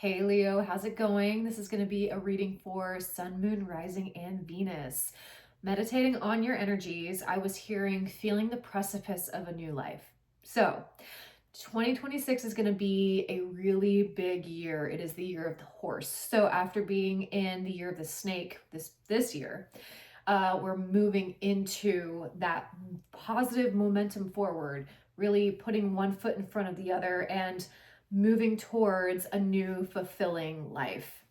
Hey Leo, how's it going? This is going to be a reading for Sun, Moon, Rising, and Venus. Meditating on your energies, I was feeling the precipice of a new life. So, 2026 is going to be a really big year. It is the year of the horse. So, after being in the year of the snake this year, we're moving into that positive momentum forward, really putting one foot in front of the other and moving towards a new fulfilling life.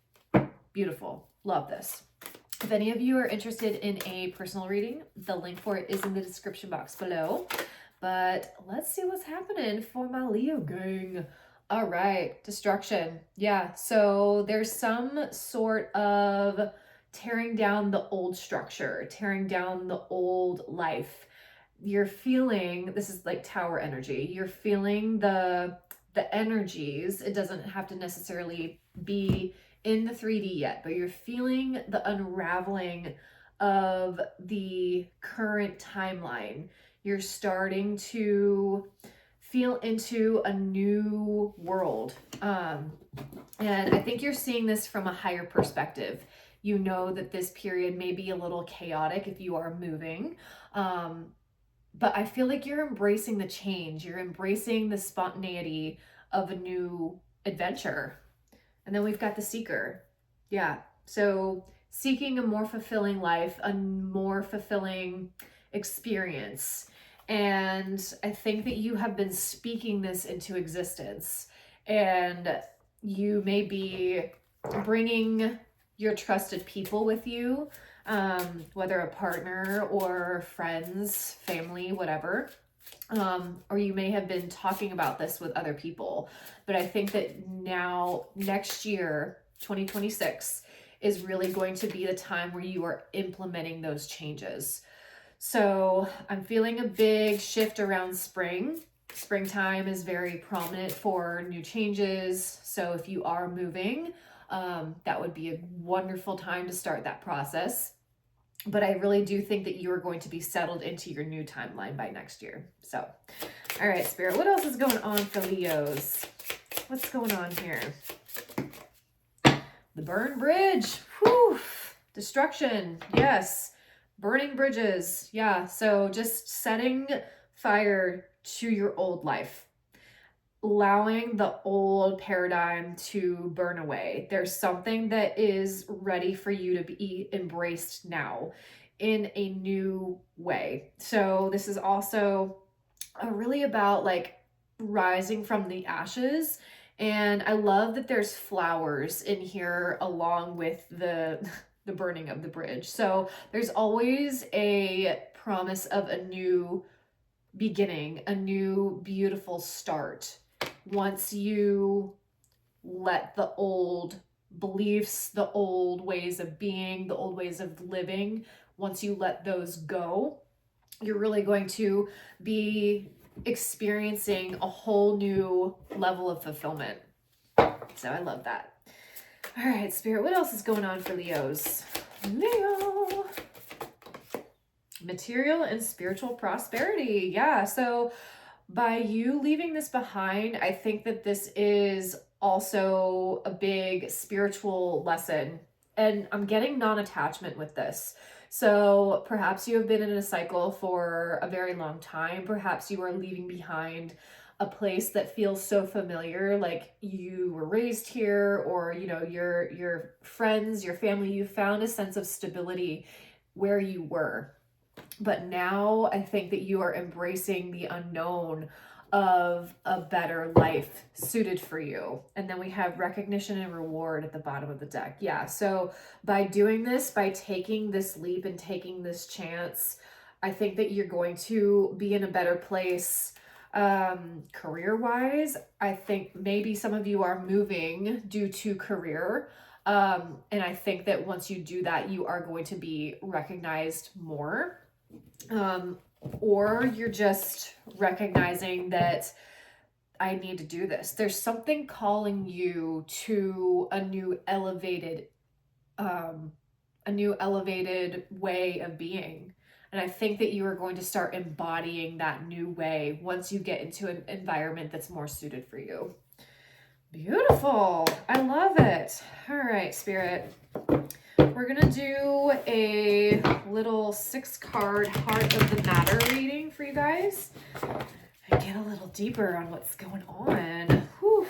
Beautiful. Love this. If any of you are interested in a personal reading, the link for it is in the description box below. But let's see what's happening for my Leo gang. All right, destruction. Yeah, so there's some sort of tearing down the old structure, tearing down the old life. You're feeling, this is like tower energy, you're feeling the energies. It doesn't have to necessarily be in the 3D yet, but you're feeling the unraveling of the current timeline. You're starting to feel into a new world. And I think you're seeing this from a higher perspective. You know that this period may be a little chaotic if you are moving. But I feel like you're embracing the change. You're embracing the spontaneity of a new adventure. And then we've got the seeker. Yeah. So seeking a more fulfilling life, a more fulfilling experience. And I think that you have been speaking this into existence. And you may be bringing your trusted people with you, whether a partner or friends, family, whatever. Or you may have been talking about this with other people. But I think that now, next year, 2026, is really going to be the time where you are implementing those changes. So I'm feeling a big shift around spring. Springtime is very prominent for new changes. So if you are moving, that would be a wonderful time to start that process. But I really do think that you are going to be settled into your new timeline by next year. So, all right, Spirit, what else is going on for Leos? What's going on here? The burn bridge. Whew. Destruction. Yes. Burning bridges. Yeah. So just setting fire to your old life. Allowing the old paradigm to burn away. There's something that is ready for you to be embraced now in a new way. So this is also really about like rising from the ashes. And I love that there's flowers in here along with the burning of the bridge. So there's always a promise of a new beginning, a new beautiful start. Once you let the old beliefs, the old ways of being, the old ways of living, once you let those go, you're really going to be experiencing a whole new level of fulfillment. So I love that. All right, Spirit, what else is going on for Leos? Leo. Material and spiritual prosperity. Yeah, so by you leaving this behind, I think that this is also a big spiritual lesson. And I'm getting non-attachment with this. So perhaps you have been in a cycle for a very long time. Perhaps you are leaving behind a place that feels so familiar, like you were raised here, or you know, your friends, your family, you found a sense of stability where you were. But now I think that you are embracing the unknown of a better life suited for you. And then we have recognition and reward at the bottom of the deck. Yeah, so by doing this, by taking this leap and taking this chance, I think that you're going to be in a better place career-wise. I think maybe some of you are moving due to career. And I think that once you do that, you are going to be recognized more. Or you're just recognizing that I need to do this. There's something calling you to a new elevated way of being. And I think that you are going to start embodying that new way once you get into an environment that's more suited for you. Beautiful. I love love it. All right, Spirit. We're going to do a little 6-card Heart of the Matter reading for you guys and get a little deeper on what's going on. Whew.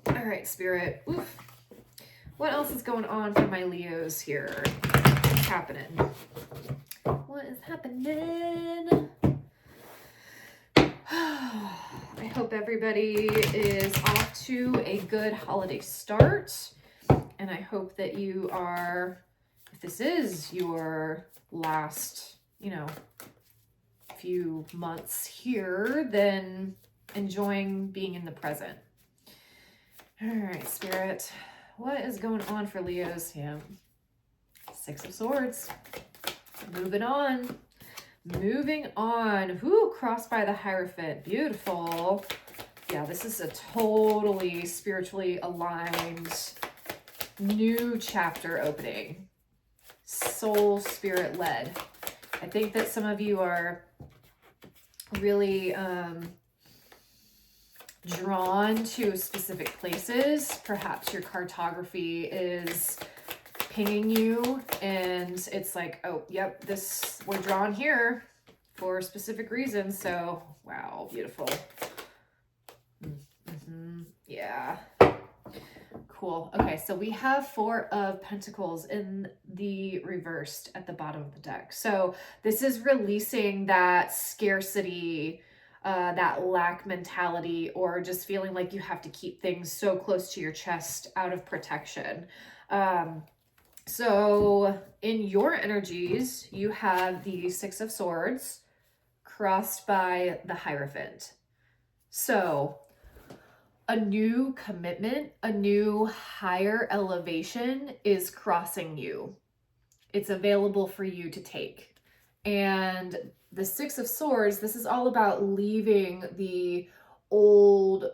All right, Spirit. Oof. What else is going on for my Leos here? What's happening? What is happening? I hope everybody is off to a good holiday start. And I hope that you are, if this is your last, few months here, then enjoying being in the present. All right, Spirit. What is going on for Leos? Yeah. 6 of Swords. Moving on. Moving on. Whoo, crossed by the Hierophant. Beautiful. Yeah, this is a totally spiritually aligned new chapter opening. Soul spirit led. I think that some of you are really drawn to specific places. Perhaps your cartography is pinging you and it's like, oh, yep, we're drawn here for specific reasons. So, wow, beautiful. Yeah. Cool. Okay, so we have 4 of Pentacles in the reversed at the bottom of the deck. So this is releasing that scarcity, that lack mentality, or just feeling like you have to keep things so close to your chest out of protection. So in your energies, you have the 6 of Swords crossed by the Hierophant. So a new commitment, a new higher elevation is crossing you. It's available for you to take. And the 6 of Swords, this is all about leaving the old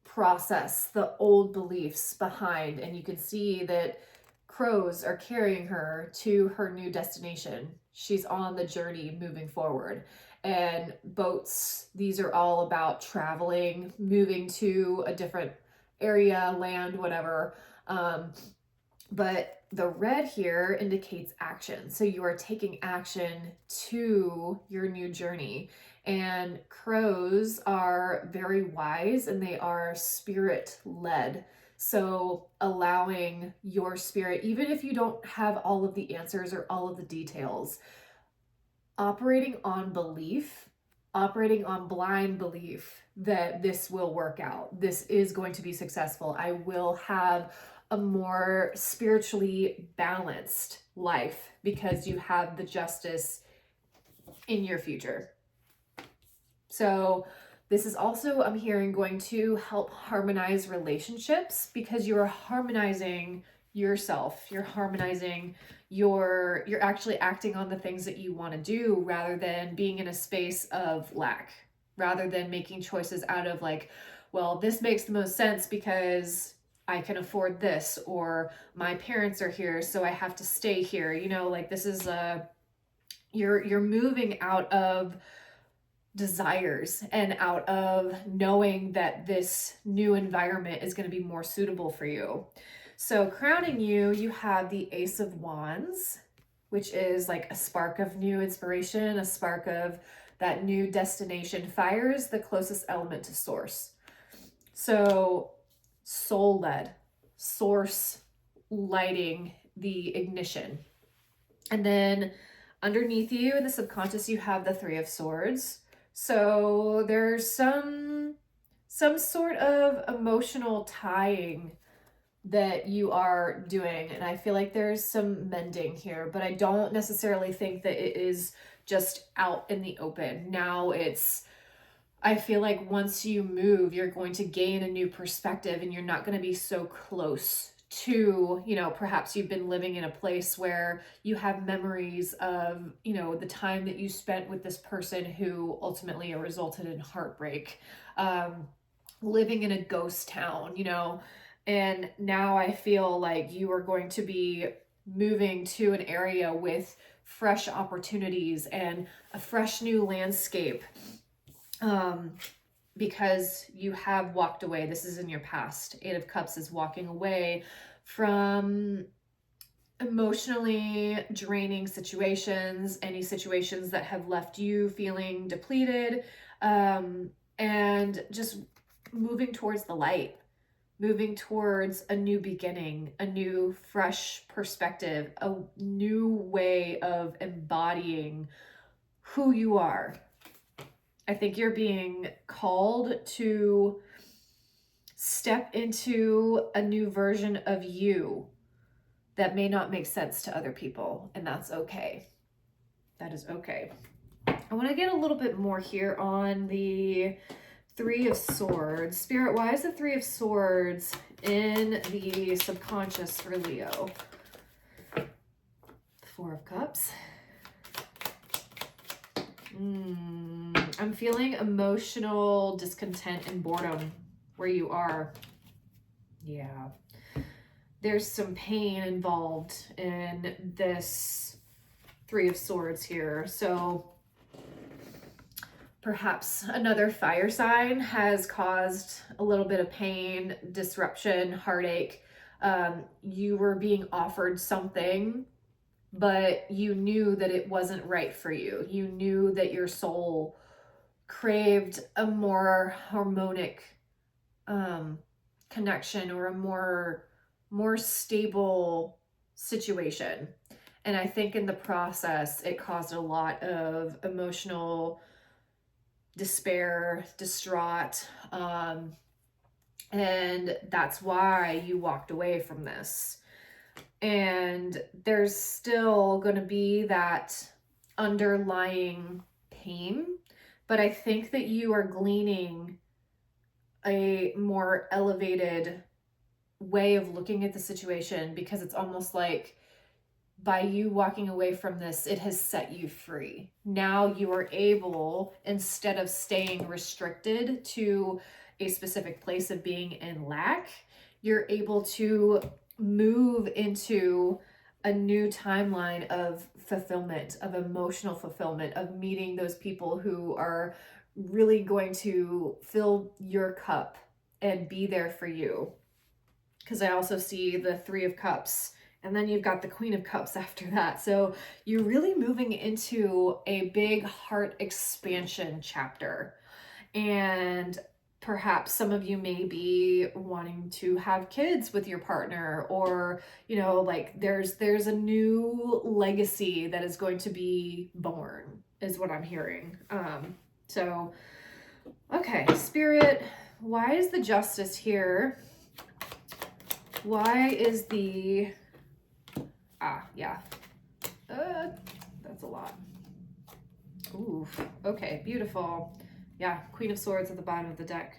process, the old beliefs behind. And you can see that crows are carrying her to her new destination. She's on the journey moving forward. And boats, these are all about traveling, moving to a different area, land, whatever. But the red here indicates action. So you are taking action to your new journey. And crows are very wise and they are spirit led. So allowing your spirit, even if you don't have all of the answers or all of the details, operating on belief, operating on blind belief that this will work out. This is going to be successful. I will have a more spiritually balanced life because you have the justice in your future. So this is also, I'm hearing, going to help harmonize relationships because you're harmonizing yourself. You're harmonizing you're actually acting on the things that you want to do rather than being in a space of lack, rather than making choices out of like, well, this makes the most sense because I can afford this, or my parents are here, so I have to stay here. Like this is you're moving out of desires and out of knowing that this new environment is going to be more suitable for you. So crowning you, you have the Ace of Wands, which is like a spark of new inspiration, a spark of that new destination. Fire is the closest element to source. So soul-led, source lighting the ignition. And then underneath you in the subconscious, you have the 3 of Swords. So there's some sort of emotional tying that you are doing. And I feel like there's some mending here, but I don't necessarily think that it is just out in the open. Now I feel like once you move, you're going to gain a new perspective and you're not going to be so close to, perhaps you've been living in a place where you have memories of, the time that you spent with this person who ultimately resulted in heartbreak, living in a ghost town, and now I feel like you are going to be moving to an area with fresh opportunities and a fresh new landscape. because you have walked away. This is in your past. Eight of Cups is walking away from emotionally draining situations, any situations that have left you feeling depleted, and just moving towards the light, moving towards a new beginning, a new fresh perspective, a new way of embodying who you are. I think you're being called to step into a new version of you that may not make sense to other people, and that's okay. That is okay. I want to get a little bit more here on the Three of Swords. Spirit, why is the Three of Swords in the subconscious for Leo? Four of Cups. I'm feeling emotional discontent and boredom where you are. Yeah. There's some pain involved in this Three of Swords here. So perhaps another fire sign has caused a little bit of pain, disruption, heartache. You were being offered something, but you knew that it wasn't right for you. You knew that your soul craved a more harmonic connection or a more stable situation. And I think in the process, it caused a lot of emotional despair, distraught, and that's why you walked away from this. And there's still going to be that underlying pain, but I think that you are gleaning a more elevated way of looking at the situation, because it's almost like by you walking away from this, it has set you free. Now you are able, instead of staying restricted to a specific place of being in lack, you're able to move into a new timeline of fulfillment, of emotional fulfillment, of meeting those people who are really going to fill your cup and be there for you. Because I also see the Three of Cups, and then you've got the Queen of Cups after that. So you're really moving into a big heart expansion chapter. And perhaps some of you may be wanting to have kids with your partner, or, you know, like there's a new legacy that is going to be born, is what I'm hearing. So, okay, Spirit, why is the Justice here? Why is the, that's a lot. Ooh, okay, beautiful. Yeah, Queen of Swords at the bottom of the deck.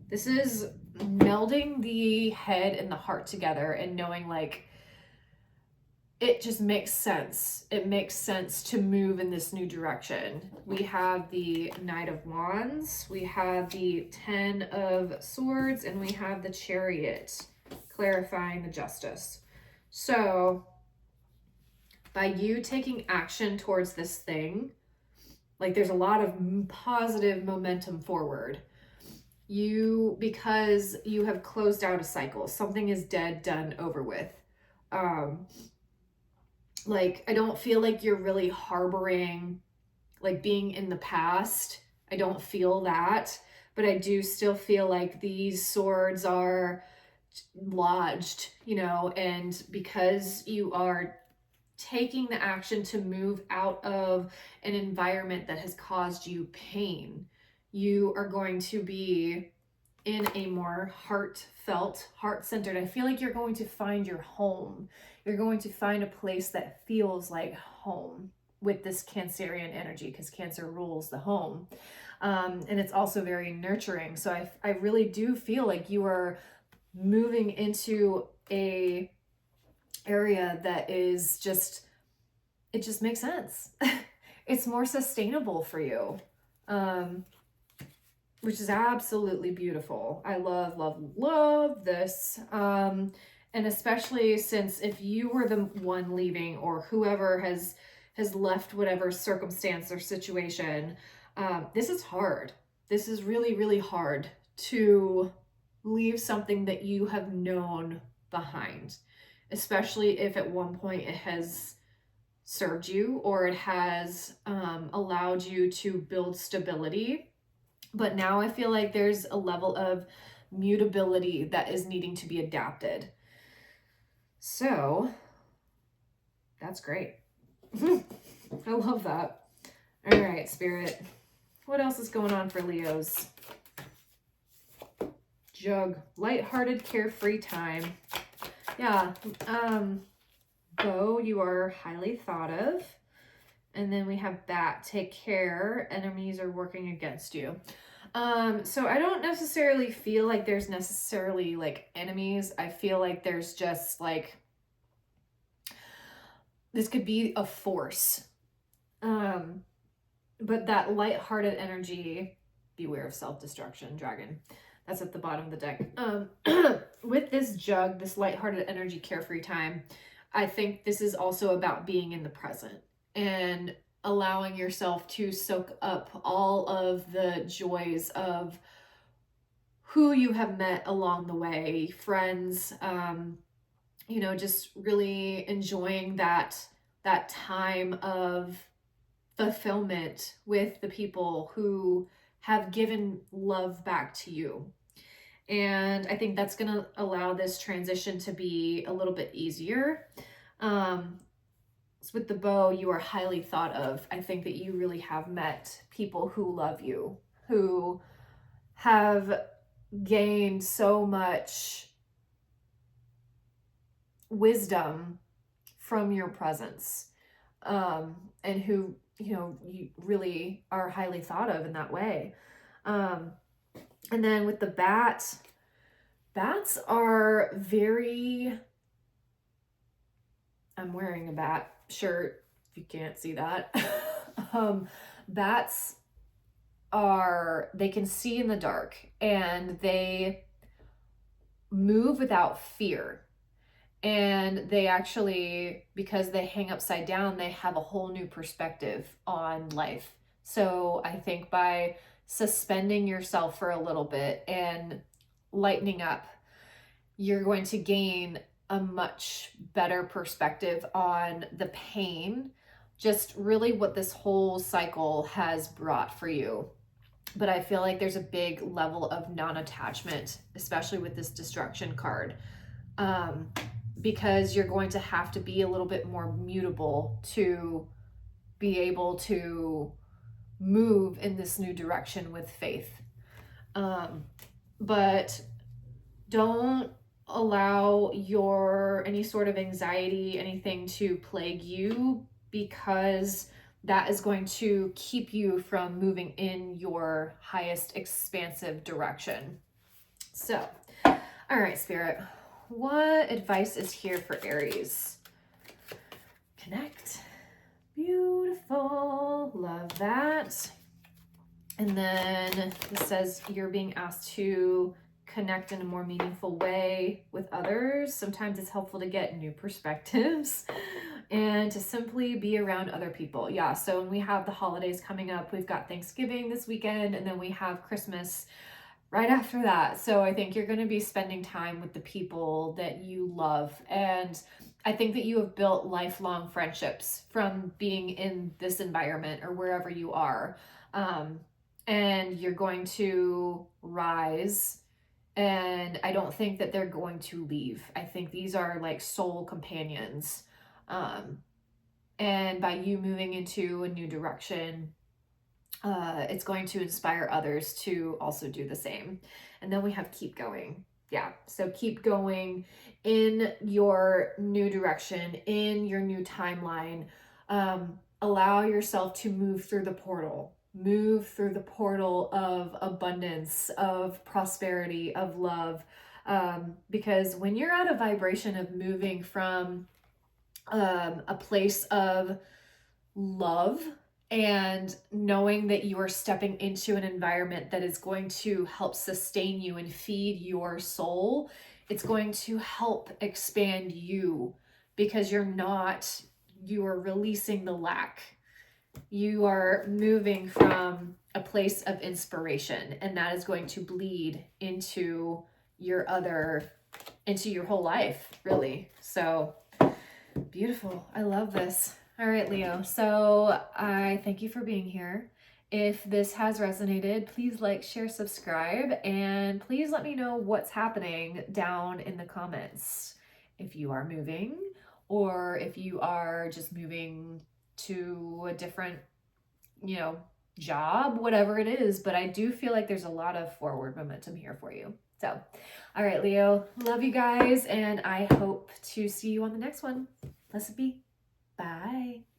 This is melding the head and the heart together and knowing, like, it just makes sense. It makes sense to move in this new direction. We have the Knight of Wands, we have the Ten of Swords, and we have the Chariot, clarifying the Justice. So by you taking action towards this thing, like, there's a lot of positive momentum forward. Because you have closed out a cycle. Something is dead, done, over with. Like, I don't feel like you're really harboring, like, being in the past. I don't feel that, but I do still feel like these swords are lodged, you know, and because you are taking the action to move out of an environment that has caused you pain, you are going to be in a more heartfelt, heart-centered. I feel like you're going to find your home. You're going to find a place that feels like home with this Cancerian energy, because Cancer rules the home. And it's also very nurturing. So I really do feel like you are moving into a area that is just, it just makes sense. It's more sustainable for you, which is absolutely beautiful. I love, love, love this. And especially since if you were the one leaving, or whoever has left whatever circumstance or situation, this is hard. this is really, really hard to leave something that you have known behind, especially if at one point it has served you or it has allowed you to build stability. But now I feel like there's a level of mutability that is needing to be adapted. So that's great. I love that. All right, Spirit. What else is going on for Leos? Jug, lighthearted, carefree time. Yeah, Bow, you are highly thought of. And then we have Bat, take care, enemies are working against you. So I don't necessarily feel like there's necessarily like enemies. I feel like there's just like, this could be a force. But that lighthearted energy, beware of self-destruction, dragon. That's at the bottom of the deck. With this jug, this lighthearted energy, carefree time, I think this is also about being in the present and allowing yourself to soak up all of the joys of who you have met along the way, friends, you know, just really enjoying that time of fulfillment with the people who have given love back to you. And I think that's going to allow this transition to be a little bit easier. So with the Bow, you are highly thought of. I think that you really have met people who love you, who have gained so much wisdom from your presence, and who, you know, you really are highly thought of in that way. And then with the Bats are very, I'm wearing a bat shirt, if you can't see that. Bats they can see in the dark, and they move without fear. And they actually, because they hang upside down, they have a whole new perspective on life. So I think by suspending yourself for a little bit and lightening up, you're going to gain a much better perspective on the pain, just really what this whole cycle has brought for you. But I feel like there's a big level of non-attachment, especially with this destruction card. Because you're going to have to be a little bit more mutable to be able to move in this new direction with faith. But don't allow any sort of anxiety, anything to plague you, because that is going to keep you from moving in your highest expansive direction. So, all right, Spirit, what advice is here for Aries? Connect. Beautiful. Love that. And then this says you're being asked to connect in a more meaningful way with others. Sometimes it's helpful to get new perspectives and to simply be around other people. Yeah, so when we have the holidays coming up, we've got Thanksgiving this weekend, and then we have Christmas right after that. So I think you're going to be spending time with the people that you love. And I think that you have built lifelong friendships from being in this environment or wherever you are. And you're going to rise. And I don't think that they're going to leave. I think these are like soul companions. And by you moving into a new direction, it's going to inspire others to also do the same. And then we have keep going. Yeah, so keep going in your new direction, in your new timeline. Allow yourself to move through the portal. Move through the portal of abundance, of prosperity, of love. Because when you're at a vibration of moving from a place of love and knowing that you are stepping into an environment that is going to help sustain you and feed your soul, it's going to help expand you, because you are releasing the lack. You are moving from a place of inspiration, and that is going to bleed into your whole life, really. So beautiful. I love this. All right, Leo. So I thank you for being here. If this has resonated, please like, share, subscribe, and please let me know what's happening down in the comments. If you are moving, or if you are just moving to a different, job, whatever it is. But I do feel like there's a lot of forward momentum here for you. So, all right, Leo, love you guys, and I hope to see you on the next one. Blessed be. Bye.